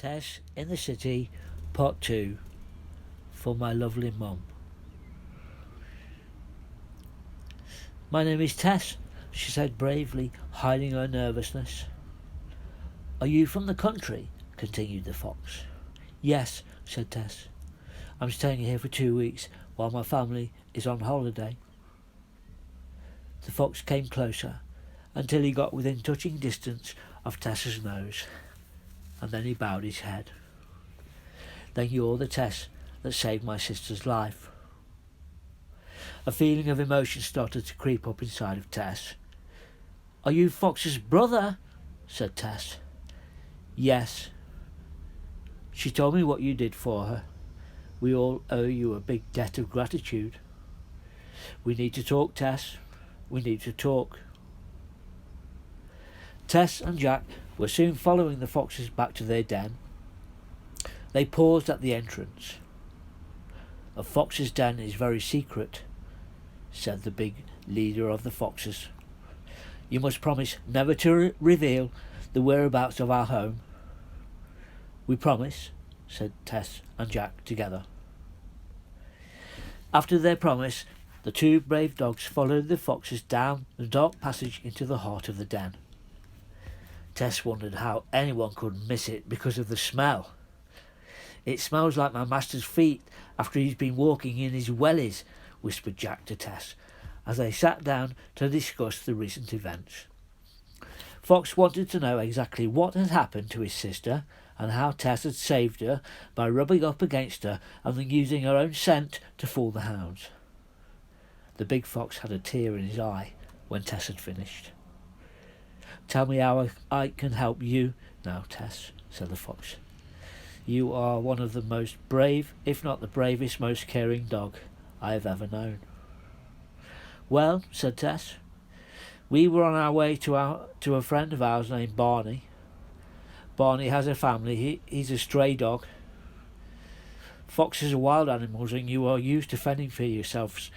Tess in the City, Part 2, for my lovely mum. My name is Tess, she said bravely, hiding her nervousness. Are you from the country? Continued the fox. Yes, said Tess. I'm staying here for 2 weeks while my family is on holiday. The fox came closer until he got within touching distance of Tess's nose, and then he bowed his head. Then you're the Tess that saved my sister's life. A feeling of emotion started to creep up inside of Tess. Are you Fox's brother? Said Tess. Yes. She told me what you did for her. We all owe you a big debt of gratitude. We need to talk, Tess. We need to talk. Tess and Jack were soon following the foxes back to their den. They paused at the entrance. A fox's den is very secret, said the big leader of the foxes. You must promise never to reveal the whereabouts of our home. We promise, said Tess and Jack together. After their promise, the two brave dogs followed the foxes down the dark passage into the heart of the den. Tess wondered how anyone could miss it because of the smell. It smells like my master's feet after he's been walking in his wellies, whispered Jack to Tess, as they sat down to discuss the recent events. Fox wanted to know exactly what had happened to his sister and how Tess had saved her by rubbing up against her and then using her own scent to fool the hounds. The big fox had a tear in his eye when Tess had finished. Tell me how I can help you now, Tess, said the fox. You are one of the most brave, if not the bravest, most caring dog I have ever known. Well, said Tess, we were on our way to a friend of ours named Barney. Barney has a family. He's a stray dog. Foxes are wild animals, and you are used to fending for yourselves.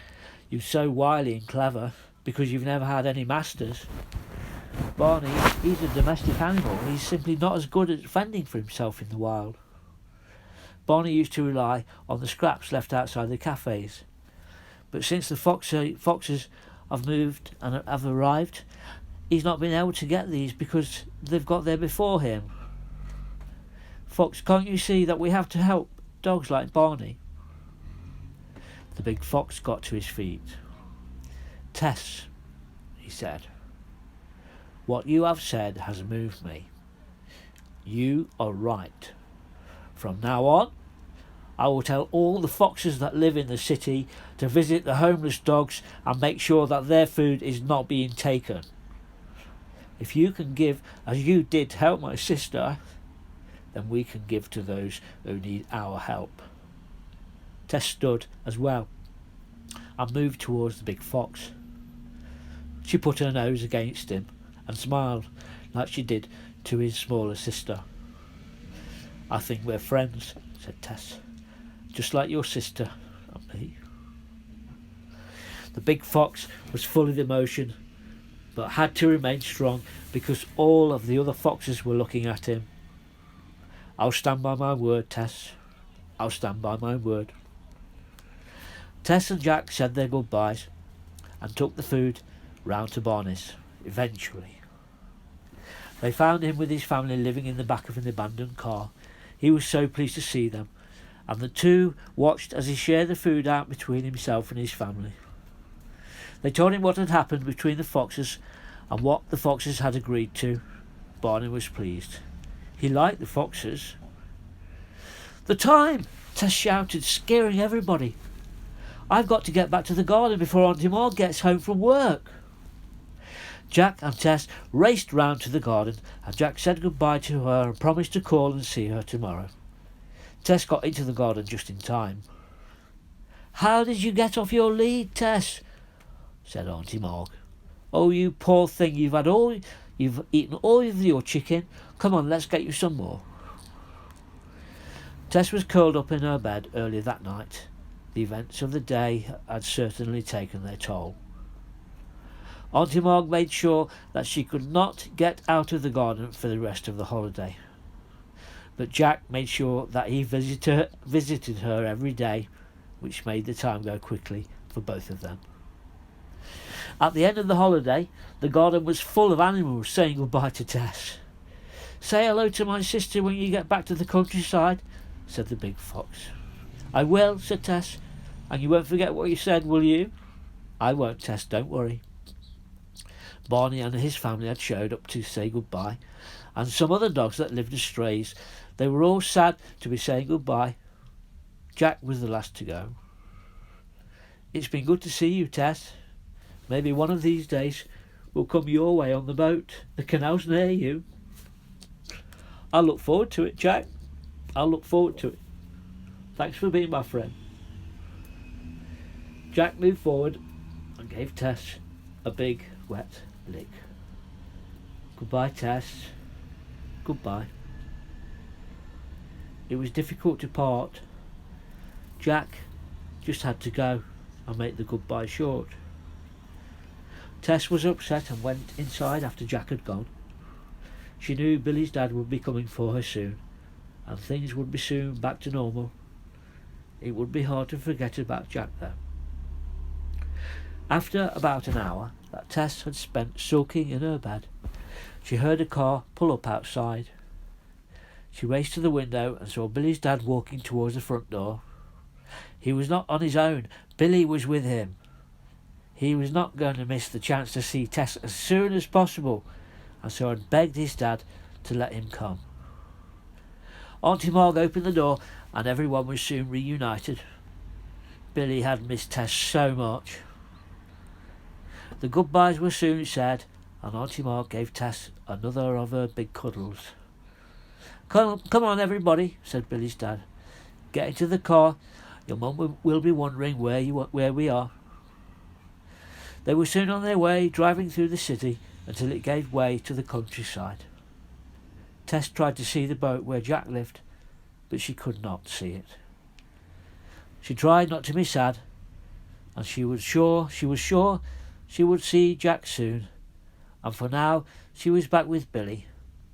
You're so wily and clever because you've never had any masters. Barney, he's a domestic animal. He's simply not as good at fending for himself in the wild. Barney used to rely on the scraps left outside the cafes. But since the foxes have moved and have arrived, he's not been able to get these because they've got there before him. Fox, can't you see that we have to help dogs like Barney? The big fox got to his feet. Tess, he said, what you have said has moved me. You are right. From now on, I will tell all the foxes that live in the city to visit the homeless dogs and make sure that their food is not being taken. If you can give as you did to help my sister, then we can give to those who need our help. Tess stood as well and moved towards the big fox. She put her nose against him and smiled like she did to his smaller sister. I think we're friends, said Tess, just like your sister and me. The big fox was full of emotion, but had to remain strong because all of the other foxes were looking at him. I'll stand by my word, Tess. I'll stand by my word. Tess and Jack said their goodbyes and took the food round to Barney's, eventually. They found him with his family living in the back of an abandoned car. He was so pleased to see them, and the two watched as he shared the food out between himself and his family. They told him what had happened between the foxes and what the foxes had agreed to. Barney was pleased. He liked the foxes. The time! Tess shouted, scaring everybody. I've got to get back to the garden before Auntie Maud gets home from work. Jack and Tess raced round to the garden, and Jack said goodbye to her and promised to call and see her tomorrow. Tess got into the garden just in time. How did you get off your lead, Tess? Said Auntie Maud. Oh, you poor thing, you've eaten all of your chicken. Come on, let's get you some more. Tess was curled up in her bed earlier that night. The events of the day had certainly taken their toll. Auntie Maud made sure that she could not get out of the garden for the rest of the holiday. but Jack made sure that he visited her every day, which made the time go quickly for both of them. At the end of the holiday, the garden was full of animals saying goodbye to Tess. "Say hello to my sister when you get back to the countryside," said the big fox. "I will," said Tess. "And you won't forget what you said, will you?" "I won't, Tess, don't worry." Barney and his family had showed up to say goodbye, and some other dogs that lived as strays. They were all sad to be saying goodbye. Jack was the last to go. "It's been good to see you, Tess. Maybe one of these days we'll come your way on the boat. The canal's near you." "I'll look forward to it, Jack. I'll look forward to it. Thanks for being my friend." Jack moved forward and gave Tess a big, wet lick. "Goodbye, Tess. Goodbye." It was difficult to part. Jack just had to go and make the goodbye short. Tess was upset and went inside after Jack had gone. She knew Billy's dad would be coming for her soon, and things would be soon back to normal. It would be hard to forget about Jack though. After about an hour that Tess had spent sulking in her bed, she heard a car pull up outside. She raced to the window and saw Billy's dad walking towards the front door. He was not on his own. Billy was with him. He was not going to miss the chance to see Tess as soon as possible, and so had begged his dad to let him come. Auntie Marg opened the door and everyone was soon reunited. Billy had missed Tess so much. The goodbyes were soon said, and Auntie Marg gave Tess another of her big cuddles. Come on, everybody," said Billy's dad. "Get into the car. Your mum will be wondering where we are." They were soon on their way, driving through the city until it gave way to the countryside. Tess tried to see the boat where Jack lived, but she could not see it. She tried not to be sad, and she was sure she would see Jack soon, and for now she was back with Billy,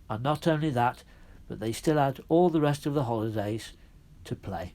and not only that, but they still had all the rest of the holidays to play.